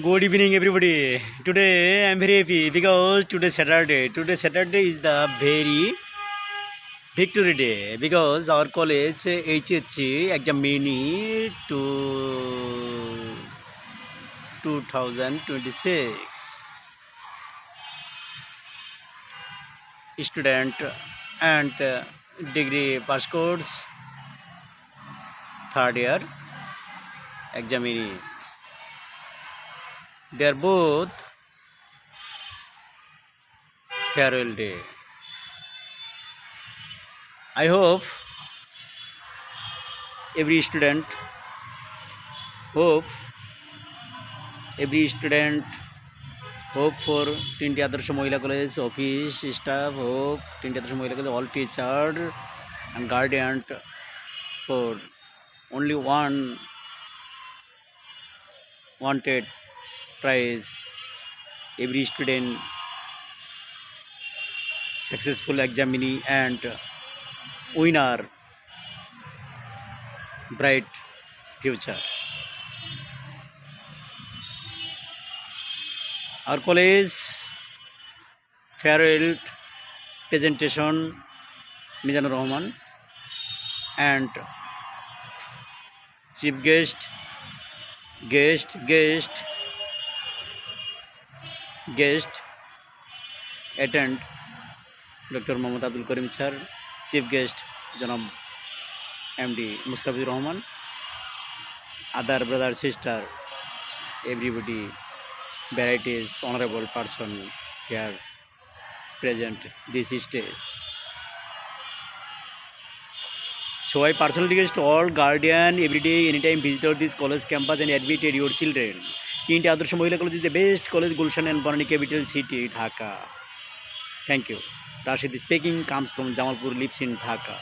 Good evening, everybody. Today I'm very happy because today Saturday. Today Saturday is the very victory day because our college HHC exam mini to 2026 student and degree pass course third year exam mini. They are both farewell day. I hope every student hope every student hope for Tinti Adarsh Mohila College office staff, hope Tinti Adarsh Mohila College all teacher and guardian for only one wanted prize. Every student successful examinee and winner bright future. Our college farewell presentation Mizanur Rahman and chief guest attend Dr. Mohammad Abdul Karim sir, chief guest Janab MD Mustafizur Rahman, other brother sister, everybody, varieties, honorable person here present this stage. So I personally request all guardian every day, anytime visitor this college campus and admitted your children. Tinti Adarsh Mohila College is the best college, Gulshan and Barani capital city, Dhaka. Thank you. Rashid speaking, comes from Jamalpur, lives in Dhaka.